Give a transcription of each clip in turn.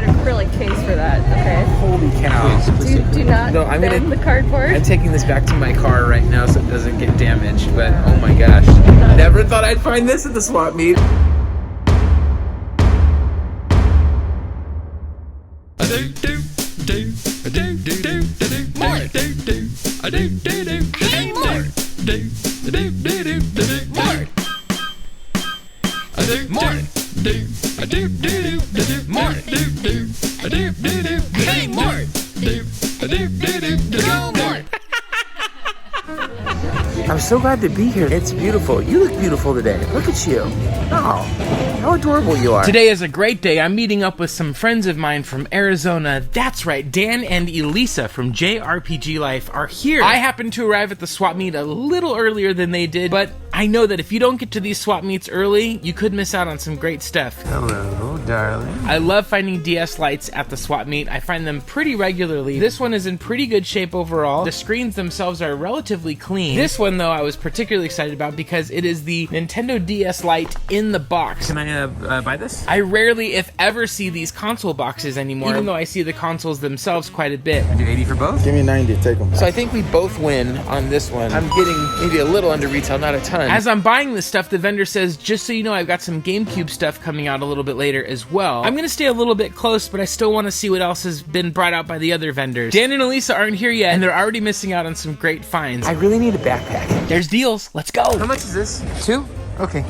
an acrylic case for that, okay? Holy cow. Do not bend the cardboard. I'm taking this back to my car right now so it doesn't get damaged, but oh my gosh. Never thought I'd find this at the swap meet. Mort. Hey, Mort. Mort. Mort. Mort. Hey, Mort. Go, Mort. I'm so glad to be here. It's beautiful. You look beautiful today. Look at you. Oh, how adorable you are. Today is a great day. I'm meeting up with some friends of mine from Arizona. That's right, Dan and Elisa from JRPGLife are here. I happened to arrive at the swap meet a little earlier than they did, but I know that if you don't get to these swap meets early, you could miss out on some great stuff. Hello, darling. I love finding DS lights at the swap meet. I find them pretty regularly. This one is in pretty good shape overall. The screens themselves are relatively clean. This one, though, I was particularly excited about because it is the Nintendo DS Lite in the box. Can I buy this? I rarely, if ever, see these console boxes anymore, even though I see the consoles themselves quite a bit. I do 80 for both? Give me 90, take them. So I think we both win on this one. I'm getting maybe a little under retail, not a ton. As I'm buying this stuff, the vendor says, just so you know, I've got some Gamecube stuff coming out a little bit later as well. I'm gonna stay a little bit close, but I still want to see what else has been brought out by the other vendors. Dan and Elisa aren't here yet, and they're already missing out on some great finds. I really need a backpack. There's deals. Let's go. How much is this? 2? Okay.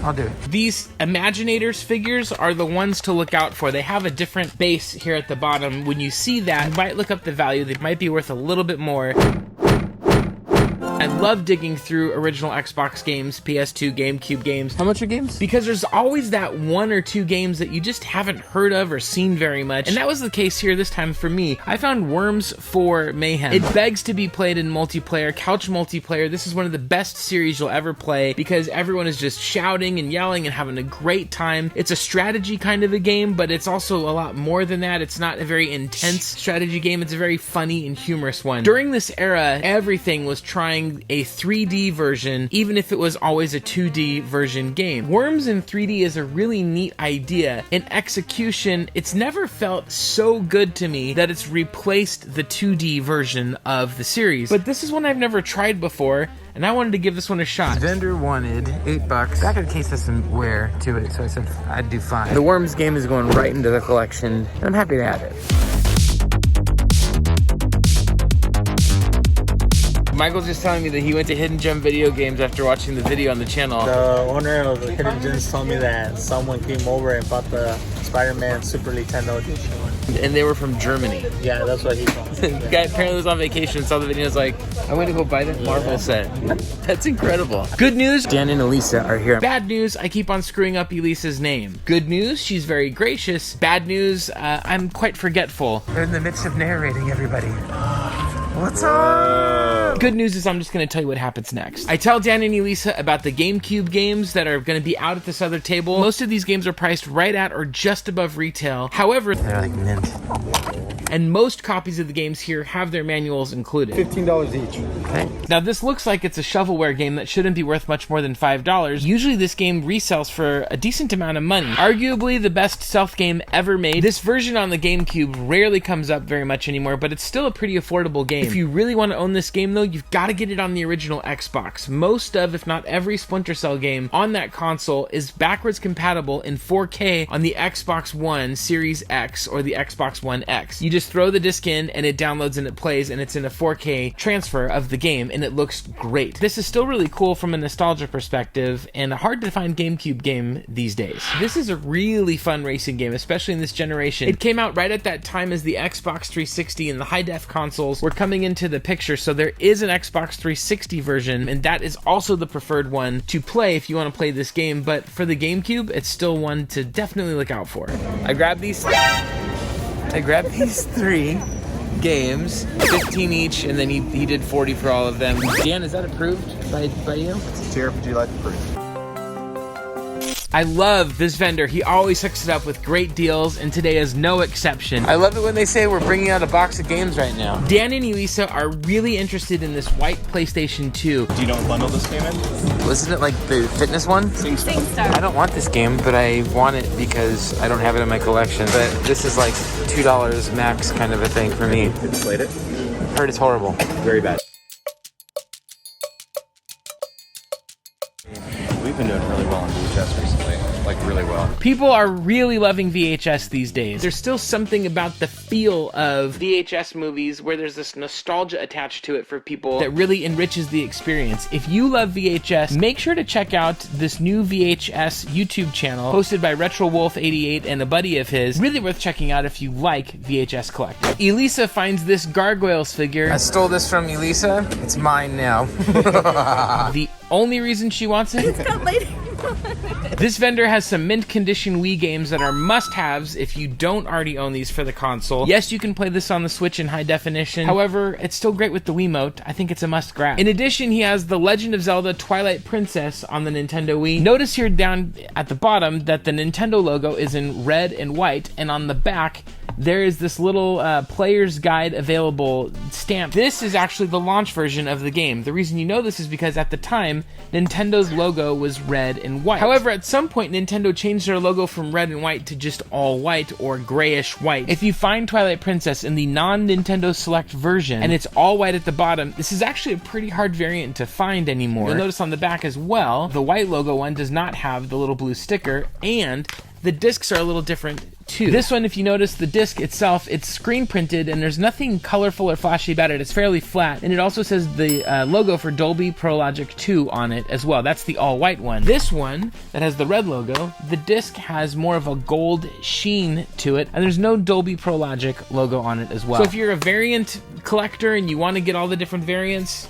I'll do it. These Imaginators figures are the ones to look out for. They have a different base here at the bottom. When you see that, you might look up the value. They might be worth a little bit more. I love digging through original Xbox games, PS2, Gamecube games. How much are games? Because there's always that 1 or 2 games that you just haven't heard of or seen very much. And that was the case here this time for me. I found Worms 4 Mayhem. It begs to be played in multiplayer, couch multiplayer. This is one of the best series you'll ever play because everyone is just shouting and yelling and having a great time. It's a strategy kind of a game, but it's also a lot more than that. It's not a very intense strategy game. It's a very funny and humorous one. During this era, everything was trying a 3D version, even if it was always a 2D version game. Worms in 3D is a really neat idea. In execution, it's never felt so good to me that it's replaced the 2D version of the series. But this is one I've never tried before, and I wanted to give this one a shot. Vendor wanted $8. Back of the case has some wear to it, so I said I'd do 5. The Worms game is going right into the collection, and I'm happy to have it. Michael's just telling me that he went to Hidden Gem Videogames after watching the video on the channel. The owner of the Hidden Gems told me that someone came over and bought the Spider-Man Super Nintendo edition. And they were from Germany. Yeah, that's what he told me. The guy apparently was on vacation, saw the video, and was like, I went to go buy that Marvel set. That's incredible. Good news, Dan and Elisa are here. Bad news, I keep on screwing up Elisa's name. Good news, she's very gracious. Bad news, I'm quite forgetful. They're in the midst of narrating, everybody. What's up? Good news is I'm just going to tell you what happens next. I tell Dan and Elisa about the Gamecube games that are going to be out at this other table. Most of these games are priced right at or just above retail. However, they're like mint. And most copies of the games here have their manuals included. $15 each. Okay. Now this looks like it's a shovelware game that shouldn't be worth much more than $5. Usually this game resells for a decent amount of money. Arguably the best stealth game ever made. This version on the GameCube rarely comes up very much anymore, but it's still a pretty affordable game. If you really want to own this game though, you've got to get it on the original Xbox. Most of, if not every Splinter Cell game on that console is backwards compatible in 4K on the Xbox One Series X or the Xbox One X. You just throw the disc in and it downloads and it plays, and it's in a 4K transfer of the game, and it looks great. This is still really cool from a nostalgia perspective and a hard to find GameCube game these days. This is a really fun racing game, especially in this generation. It came out right at that time as the Xbox 360 and the high-def consoles were coming into the picture, so there is an Xbox 360 version, and that is also the preferred one to play if you want to play this game, but for the GameCube, it's still one to definitely look out for. I grabbed these 3 games, 15 each, and then he did 40 for all of them. Dan, is that approved by you? JRPGLife approved. I love this vendor. He always hooks it up with great deals, and today is no exception. I love it when they say we're bringing out a box of games right now. Dan and Elisa are really interested in this white PlayStation 2. Do you know what bundle this came in? Wasn't it like the fitness one? SingStar. I don't want this game, but I want it because I don't have it in my collection. But this is like $2 max kind of a thing for me. Have you played it? Heard it's horrible. Very bad. We've been doing really well on VHS recently. Like, really well. People are really loving VHS these days. There's still something about the feel of VHS movies where there's this nostalgia attached to it for people that really enriches the experience. If you love VHS, make sure to check out this new VHS YouTube channel hosted by RetroWolf88 and a buddy of his. Really worth checking out if you like VHS collecting. Elisa finds this Gargoyles figure. I stole this from Elisa. It's mine now. The only reason she wants it? It's got lighting. This vendor has some mint condition Wii games that are must-haves if you don't already own these for the console. Yes, you can play this on the Switch in high definition. However, it's still great with the Wiimote. I think it's a must-grab. In addition, he has The Legend of Zelda Twilight Princess on the Nintendo Wii. Notice here down at the bottom that the Nintendo logo is in red and white, and on the back, there is this little player's guide available stamp. This is actually the launch version of the game. The reason you know this is because at the time, Nintendo's logo was red and white. However, at some point, Nintendo changed their logo from red and white to just all white or grayish white. If you find Twilight Princess in the non-Nintendo Select version, and it's all white at the bottom, this is actually a pretty hard variant to find anymore. You'll notice on the back as well, the white logo one does not have the little blue sticker, and the discs are a little different too. This one, if you notice the disc itself, it's screen printed and there's nothing colorful or flashy about it. It's fairly flat, and it also says the logo for Dolby Pro Logic 2 on it as well. That's the all white one. This one that has the red logo, the disc has more of a gold sheen to it, and there's no Dolby Pro Logic logo on it as well. So if you're a variant collector and you want to get all the different variants,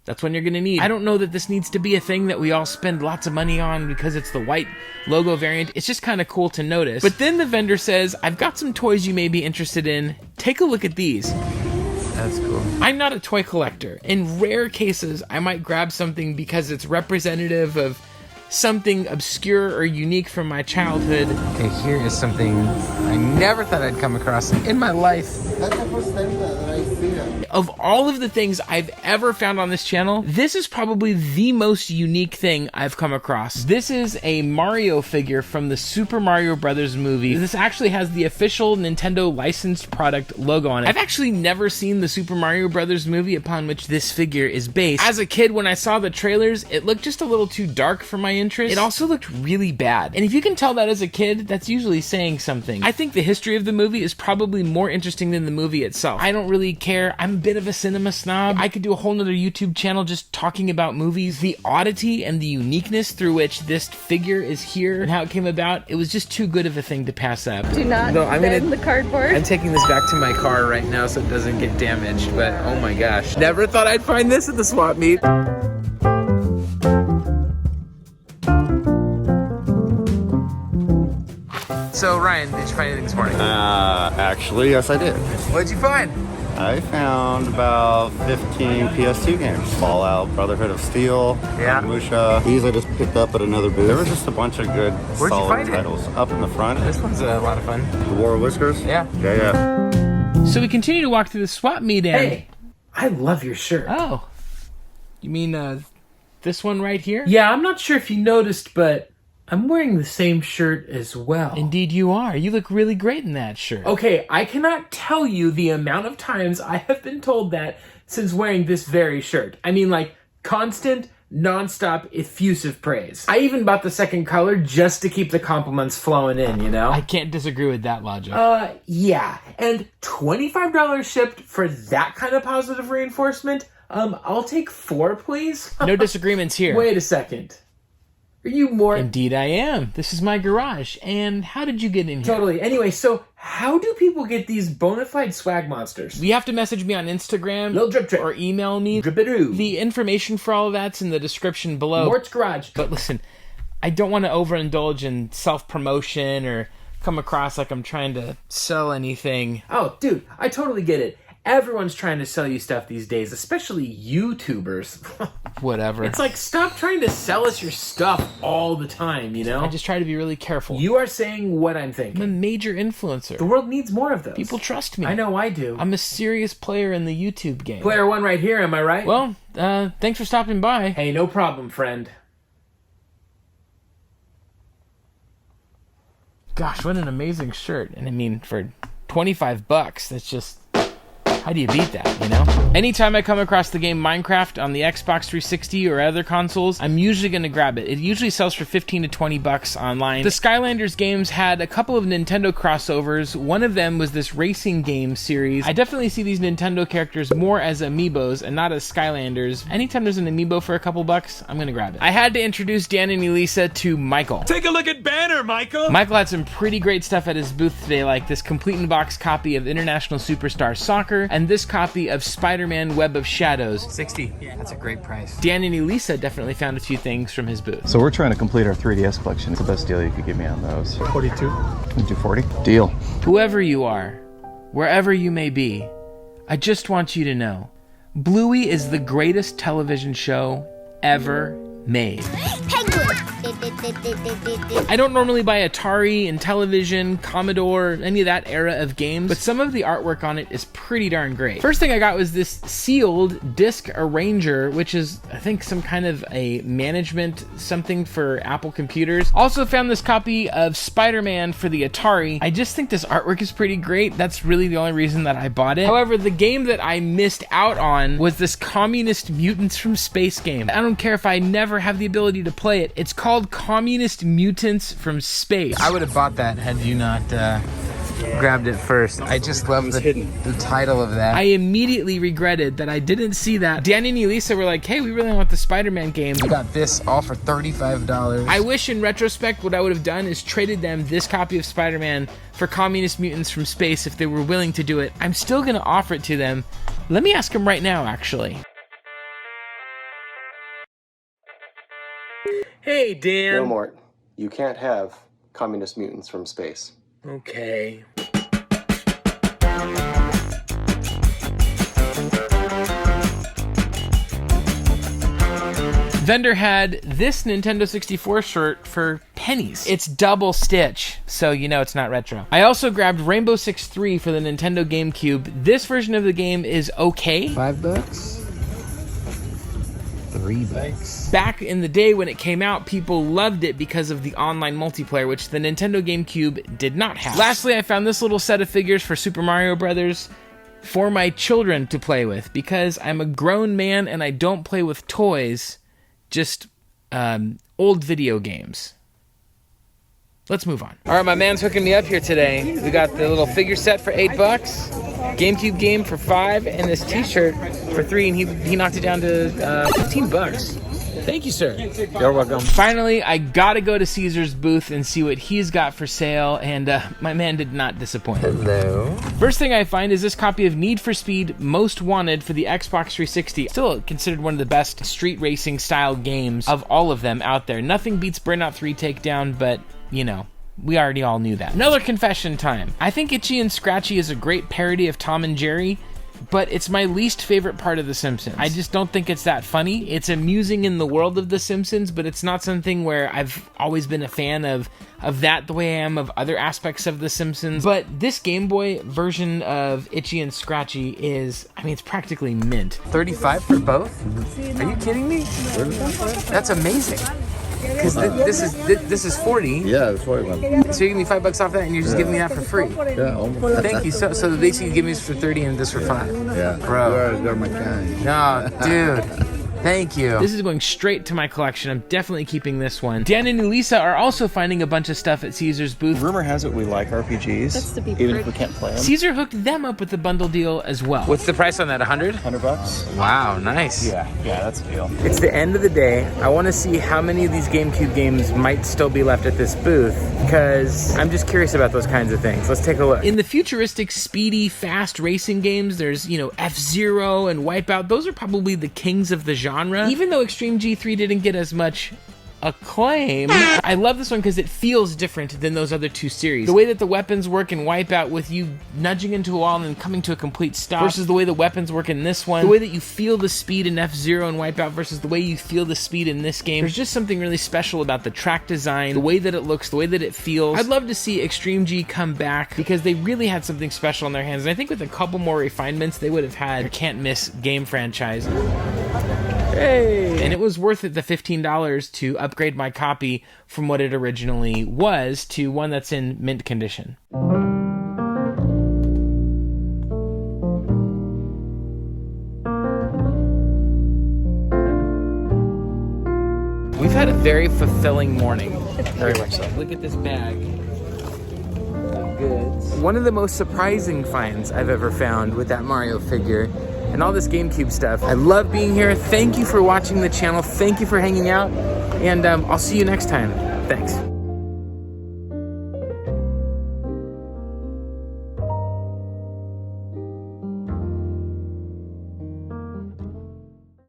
that's when you're gonna need. I don't know that this needs to be a thing that we all spend lots of money on because it's the white logo variant. It's just kind of cool to notice. But then the vendor says, I've got some toys you may be interested in. Take a look at these. That's cool. I'm not a toy collector. In rare cases, I might grab something because it's representative of something obscure or unique from my childhood. Okay, here is something I never thought I'd come across in my life. That's the first time that I see it. Of all of the things I've ever found on this channel, this is probably the most unique thing I've come across. This is a Mario figure from the Super Mario Brothers movie. This actually has the official Nintendo licensed product logo on it. I've actually never seen the Super Mario Brothers movie upon which this figure is based. As a kid, when I saw the trailers, it looked just a little too dark for my interest. It also looked really bad. And if you can tell that as a kid, that's usually saying something. I think the history of the movie is probably more interesting than the movie itself. I don't really care. I'm a bit of a cinema snob. I could do a whole nother YouTube channel just talking about movies. The oddity and the uniqueness through which this figure is here and how it came about, it was just too good of a thing to pass up. Do not bend the cardboard. I'm taking this back to my car right now so it doesn't get damaged, but oh my gosh. Never thought I'd find this at the swap meet. So Ryan, did you find anything this morning? Actually, yes, I did. What'd you find? I found about 15 PS2 games. Fallout, Brotherhood of Steel, Yeah. Musha. These I just picked up at another booth. There was just a bunch of good, Where'd you solid find it? titles. Up in the front. This one's a lot of fun. The War of Whiskers? Yeah. Yeah. So we continue to walk through the swap meet and... Hey, I love your shirt. Oh. You mean, this one right here? Yeah, I'm not sure if you noticed, but I'm wearing the same shirt as well. Indeed you are. You look really great in that shirt. Okay, I cannot tell you the amount of times I have been told that since wearing this very shirt. I mean, like, constant, non-stop, effusive praise. I even bought the second color just to keep the compliments flowing in, you know? I can't disagree with that logic. Yeah. And $25 shipped for that kind of positive reinforcement? I'll take 4, please. No disagreements here. Wait a second. Are you more... Indeed I am. This is my garage. And how did you get in here? Totally. Anyway, so how do people get these bona fide swag monsters? You have to message me on Instagram Little drip drip. or email me. Drip-a-doo. The information for all of that's in the description below. Mort's Garage. But listen, I don't want to overindulge in self-promotion or come across like I'm trying to sell anything. Oh, dude, I totally get it. Everyone's trying to sell you stuff these days, especially YouTubers. Whatever. It's like, stop trying to sell us your stuff all the time, you know? I just try to be really careful. You are saying what I'm thinking. I'm a major influencer. The world needs more of those. People trust me. I know I do. I'm a serious player in the YouTube game. Player one right here, am I right? Well, thanks for stopping by. Hey, no problem, friend. Gosh, what an amazing shirt. And I mean, for 25 bucks, that's just... How do you beat that, you know? Anytime I come across the game Minecraft on the Xbox 360 or other consoles, I'm usually going to grab it. It usually sells for 15 to 20 bucks online. The Skylanders games had a couple of Nintendo crossovers. One of them was this racing game series. I definitely see these Nintendo characters more as amiibos and not as Skylanders. Anytime there's an amiibo for a couple bucks, I'm going to grab it. I had to introduce Dan and Elisa to Michael. Take a look at Banner, Michael! Michael had some pretty great stuff at his booth today, like this complete-in-box copy of International Superstar Soccer, and this copy of Spider-Man Web of Shadows. 60. Yeah, that's a great price. Dan and Elisa definitely found a few things from his booth. So we're trying to complete our 3DS collection. It's the best deal you could give me on those. 42. 240. Deal. Whoever you are, wherever you may be, I just want you to know, Bluey is the greatest television show ever made. I don't normally buy Atari and television, Commodore, any of that era of games, but some of the artwork on it is pretty darn great. First thing I got was this sealed disc arranger, which is, I think, some kind of a management something for Apple computers. Also found this copy of Spider-Man for the Atari. I just think this artwork is pretty great. That's really the only reason that I bought it. However, the game that I missed out on was this Communist Mutants from Space game. I don't care if I never have the ability to play it. It's called Communist Mutants from Space. I would have bought that had you not grabbed it first. I just love the title of that. I immediately regretted that I didn't see that. Danny and Elisa were like, hey, we really want the Spider-Man game. We got this all for $35. I wish in retrospect what I would have done is traded them this copy of Spider-Man for Communist Mutants from Space if they were willing to do it. I'm still going to offer it to them. Let me ask them right now, actually. Hey, Dan. No, Mort. You can't have Communist Mutants from Space. Okay. Vendor had this Nintendo 64 shirt for pennies. It's double stitch, so you know it's not retro. I also grabbed Rainbow Six 3 for the Nintendo GameCube. This version of the game is okay. $5? $3. Back in the day when it came out, people loved it because of the online multiplayer, which the Nintendo GameCube did not have. Lastly, I found this little set of figures for Super Mario Brothers for my children to play with because I'm a grown man and I don't play with toys, just old video games. Let's move on. All right, my man's hooking me up here today. We got the little figure set for $8, GameCube game for $5, and this T-shirt for $3, and he knocked it down to $15. Thank you, sir. You're welcome. Finally, I gotta go to Caesar's booth and see what he's got for sale, and my man did not disappoint. Hello. First thing I find is this copy of Need for Speed Most Wanted for the Xbox 360. Still considered one of the best street racing style games of all of them out there. Nothing beats Burnout 3 Takedown, but you know, we already all knew that. Another confession time. I think Itchy and Scratchy is a great parody of Tom and Jerry, but it's my least favorite part of The Simpsons. I just don't think it's that funny. It's amusing in the world of The Simpsons, but it's not something where I've always been a fan of that the way I am of other aspects of The Simpsons. But this Game Boy version of Itchy and Scratchy is, I mean, it's practically mint. $35 for both? Are you kidding me? That's amazing. Because this is 40. Yeah, it's 41. So you give me $5 off that, and you're just giving me that for free. Yeah, almost. Thank you. So basically, you give me this for 30 and this for 5. Yeah, bro. You're my kind. No, dude. Thank you. This is going straight to my collection. I'm definitely keeping this one. Dan and Elisa are also finding a bunch of stuff at Caesar's booth. Rumor has it we like RPGs, That's to be even pretty. if we can't play them. Caesar hooked them up with the bundle deal as well. What's the price on that? 100? $100? Wow, nice. Yeah, that's a deal. It's the end of the day. I want to see how many of these GameCube games might still be left at this booth, because I'm just curious about those kinds of things. Let's take a look. In the futuristic, speedy, fast racing games, there's, you know, F-Zero and Wipeout. Those are probably the kings of the genre. Even though Extreme G3 didn't get as much acclaim. I love this one because it feels different than those other two series. The way that the weapons work in Wipeout with you nudging into a wall and then coming to a complete stop versus the way the weapons work in this one. The way that you feel the speed in F-Zero and Wipeout versus the way you feel the speed in this game. There's just something really special about the track design, the way that it looks, the way that it feels. I'd love to see Extreme G come back because they really had something special in their hands. And I think with a couple more refinements, they would have had a can't-miss game franchise. Hey. And it was worth it, the $15, to upgrade my copy from what it originally was to one that's in mint condition. We've had a very fulfilling morning. Very much so. Look at this bag of goods. One of the most surprising finds I've ever found with that Mario figure and all this GameCube stuff. I love being here. Thank you for watching the channel. Thank you for hanging out. And I'll see you next time. Thanks.